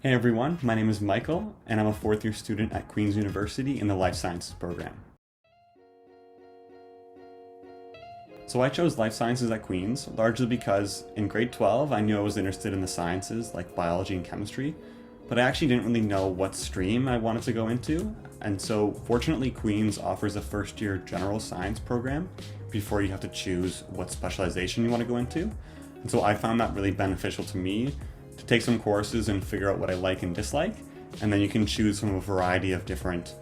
Hey everyone, my name is Michael, and I'm a fourth year student at Queen's University in the Life Sciences program. So I chose Life Sciences at Queen's largely because in grade 12 I knew I was interested in the sciences like biology and chemistry, but I actually didn't really know what stream I wanted to go into, and so fortunately Queen's offers a first year general science program before you have to choose what specialization you want to go into. And so I found that really beneficial to me to take some courses and figure out what I like and dislike, and then you can choose from a variety of different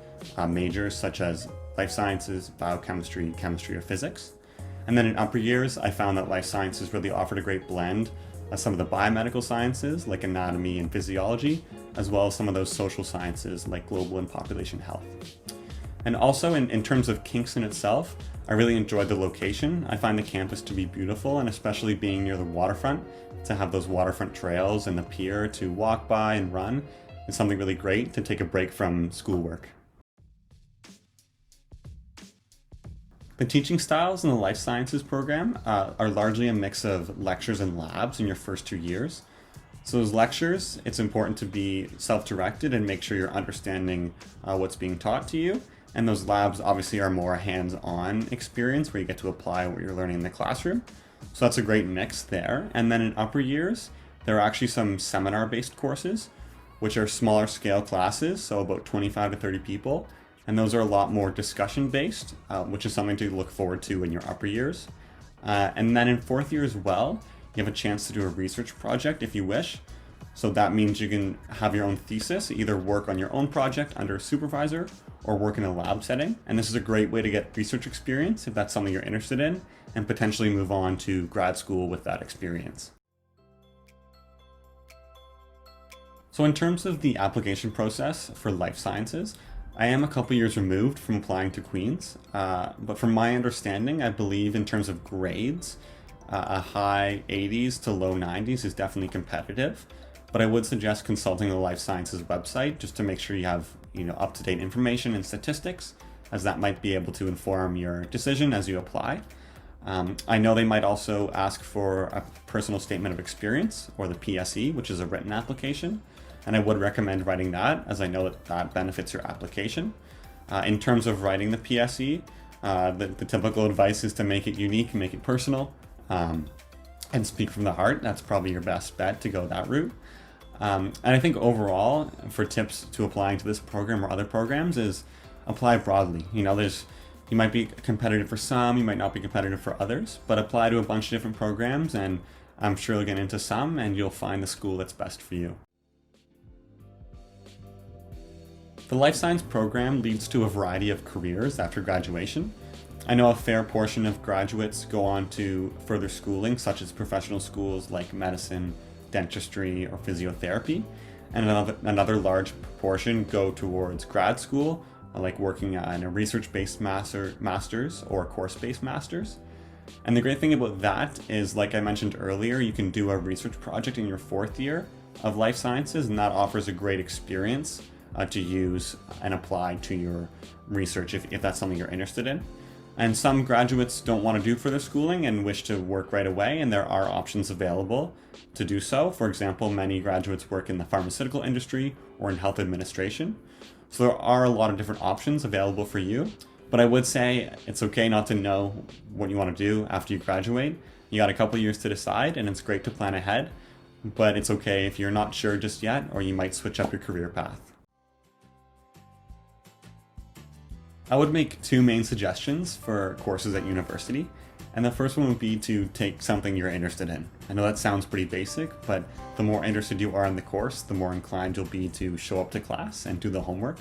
majors such as life sciences, biochemistry, chemistry, or physics. And then in upper years, I found that life sciences really offered a great blend of some of the biomedical sciences like anatomy and physiology, as well as some of those social sciences like global and population health. And also in terms of Kingston itself, I really enjoyed the location. I find the campus to be beautiful, and especially being near the waterfront, to have those waterfront trails and the pier to walk by and run is something really great to take a break from schoolwork. The teaching styles in the life sciences program are largely a mix of lectures and labs in your first 2 years. So those lectures, it's important to be self-directed and make sure you're understanding what's being taught to you. And those labs obviously are more hands-on experience where you get to apply what you're learning in the classroom. So that's a great mix there. And then in upper years, there are actually some seminar-based courses, which are smaller scale classes, so about 25 to 30 people. And those are a lot more discussion based, which is something to look forward to in your upper years. And then in fourth year as well, you have a chance to do a research project if you wish. So that means you can have your own thesis, either work on your own project under a supervisor or work in a lab setting. And this is a great way to get research experience if that's something you're interested in, and potentially move on to grad school with that experience. So in terms of the application process for life sciences, I am a couple years removed from applying to Queen's, but from my understanding, I believe in terms of grades, a high 80s to low 90s is definitely competitive. But I would suggest consulting the Life Sciences website just to make sure you have up-to-date information and statistics, as that might be able to inform your decision as you apply. I know they might also ask for a personal statement of experience, or the PSE, which is a written application. And I would recommend writing that, as I know that benefits your application. In terms of writing the PSE, the typical advice is to make it unique, make it personal, and speak from the heart. That's probably your best bet to go that route. And I think overall, for tips to applying to this program or other programs, is apply broadly. You might be competitive for some, you might not be competitive for others, but apply to a bunch of different programs, and I'm sure you'll get into some, and you'll find the school that's best for you. The life science program leads to a variety of careers after graduation. I know a fair portion of graduates go on to further schooling, such as professional schools like medicine, dentistry, or physiotherapy, and another large proportion go towards grad school, like working in a research-based master's or course-based master's. And the great thing about that is, like I mentioned earlier, you can do a research project in your fourth year of life sciences, and that offers a great experience to use and apply to your research if that's something you're interested in. And some graduates don't want to do further schooling and wish to work right away, and there are options available to do so. For example, many graduates work in the pharmaceutical industry or in health administration. So there are a lot of different options available for you, but I would say it's okay not to know what you want to do after you graduate. You got a couple years to decide, and it's great to plan ahead, but it's okay if you're not sure just yet, or you might switch up your career path. I would make two main suggestions for courses at university, and the first one would be to take something you're interested in. I know that sounds pretty basic, but the more interested you are in the course, the more inclined you'll be to show up to class and do the homework.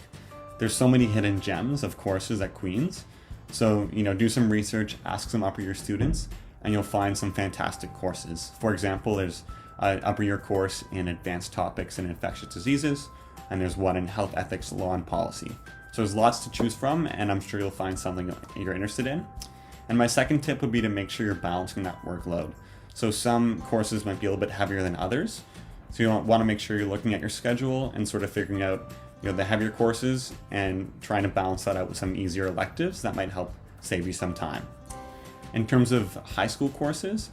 There's so many hidden gems of courses at Queen's, so do some research, ask some upper year students, and you'll find some fantastic courses. For example, there's an upper year course in advanced topics in infectious diseases, and there's one in health ethics, law, and policy. So there's lots to choose from, and I'm sure you'll find something you're interested in. And my second tip would be to make sure you're balancing that workload. So some courses might be a little bit heavier than others. So you want to make sure you're looking at your schedule and sort of figuring out the heavier courses and trying to balance that out with some easier electives that might help save you some time. In terms of high school courses,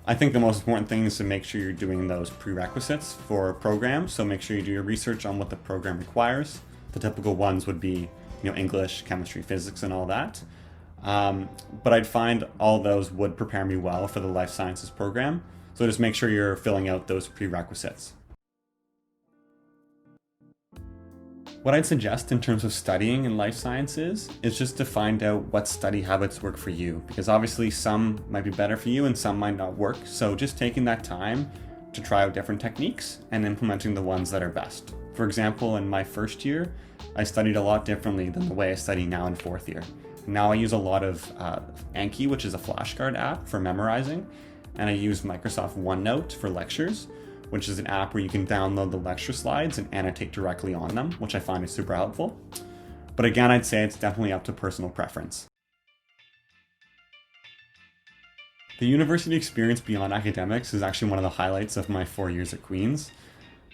I think the most important thing is to make sure you're doing those prerequisites for programs. So make sure you do your research on what the program requires. The typical ones would be, English, chemistry, physics, and all that. But I'd find all those would prepare me well for the life sciences program. So just make sure you're filling out those prerequisites. What I'd suggest in terms of studying in life sciences is just to find out what study habits work for you, because obviously some might be better for you and some might not work. So just taking that time to try out different techniques and implementing the ones that are best. For example, in my first year, I studied a lot differently than the way I study now in fourth year. Now I use a lot of Anki, which is a flashcard app for memorizing, and I use Microsoft OneNote for lectures, which is an app where you can download the lecture slides and annotate directly on them, which I find is super helpful. But again, I'd say it's definitely up to personal preference. The university experience beyond academics is actually one of the highlights of my 4 years at Queen's,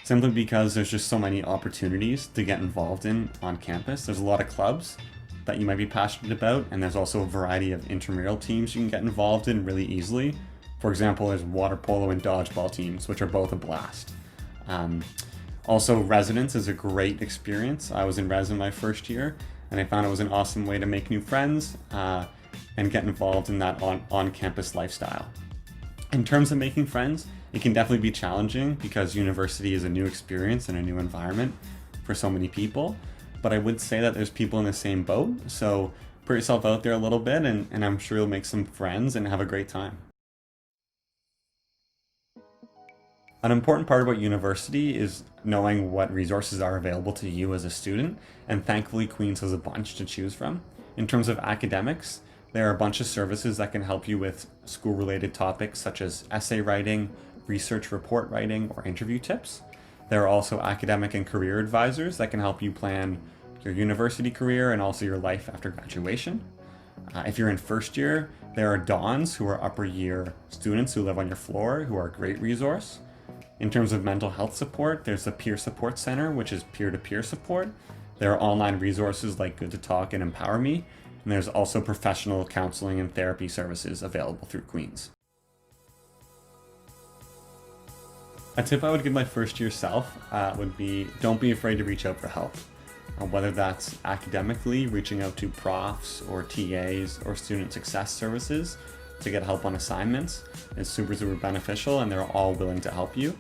simply because there's just so many opportunities to get involved in on campus. There's a lot of clubs that you might be passionate about, and there's also a variety of intramural teams you can get involved in really easily. For example, there's water polo and dodgeball teams, which are both a blast. Also, residence is a great experience. I was in res in my first year, and I found it was an awesome way to make new friends and get involved in that on-campus lifestyle. In terms of making friends, it can definitely be challenging because university is a new experience and a new environment for so many people. But I would say that there's people in the same boat, so put yourself out there a little bit, and I'm sure you'll make some friends and have a great time. An important part about university is knowing what resources are available to you as a student, and thankfully Queen's has a bunch to choose from. In terms of academics, there are a bunch of services that can help you with school-related topics such as essay writing, research report writing, or interview tips. There are also academic and career advisors that can help you plan your university career and also your life after graduation. If you're in first year, there are Dons, who are upper year students who live on your floor, who are a great resource. In terms of mental health support, there's the Peer Support Center, which is peer-to-peer support. There are online resources like Good to Talk and Empower Me, and there's also professional counseling and therapy services available through Queen's. A tip I would give my first year self would be don't be afraid to reach out for help. Whether that's academically, reaching out to profs or TAs or student success services to get help on assignments is super beneficial, and they're all willing to help you.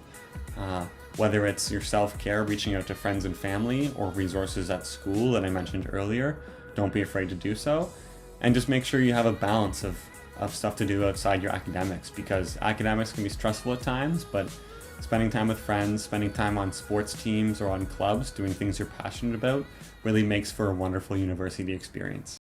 Whether it's your self-care, reaching out to friends and family, or resources at school that I mentioned earlier, don't be afraid to do so. And just make sure you have a balance of stuff to do outside your academics, because academics can be stressful at times, but spending time with friends, spending time on sports teams or on clubs, doing things you're passionate about, really makes for a wonderful university experience.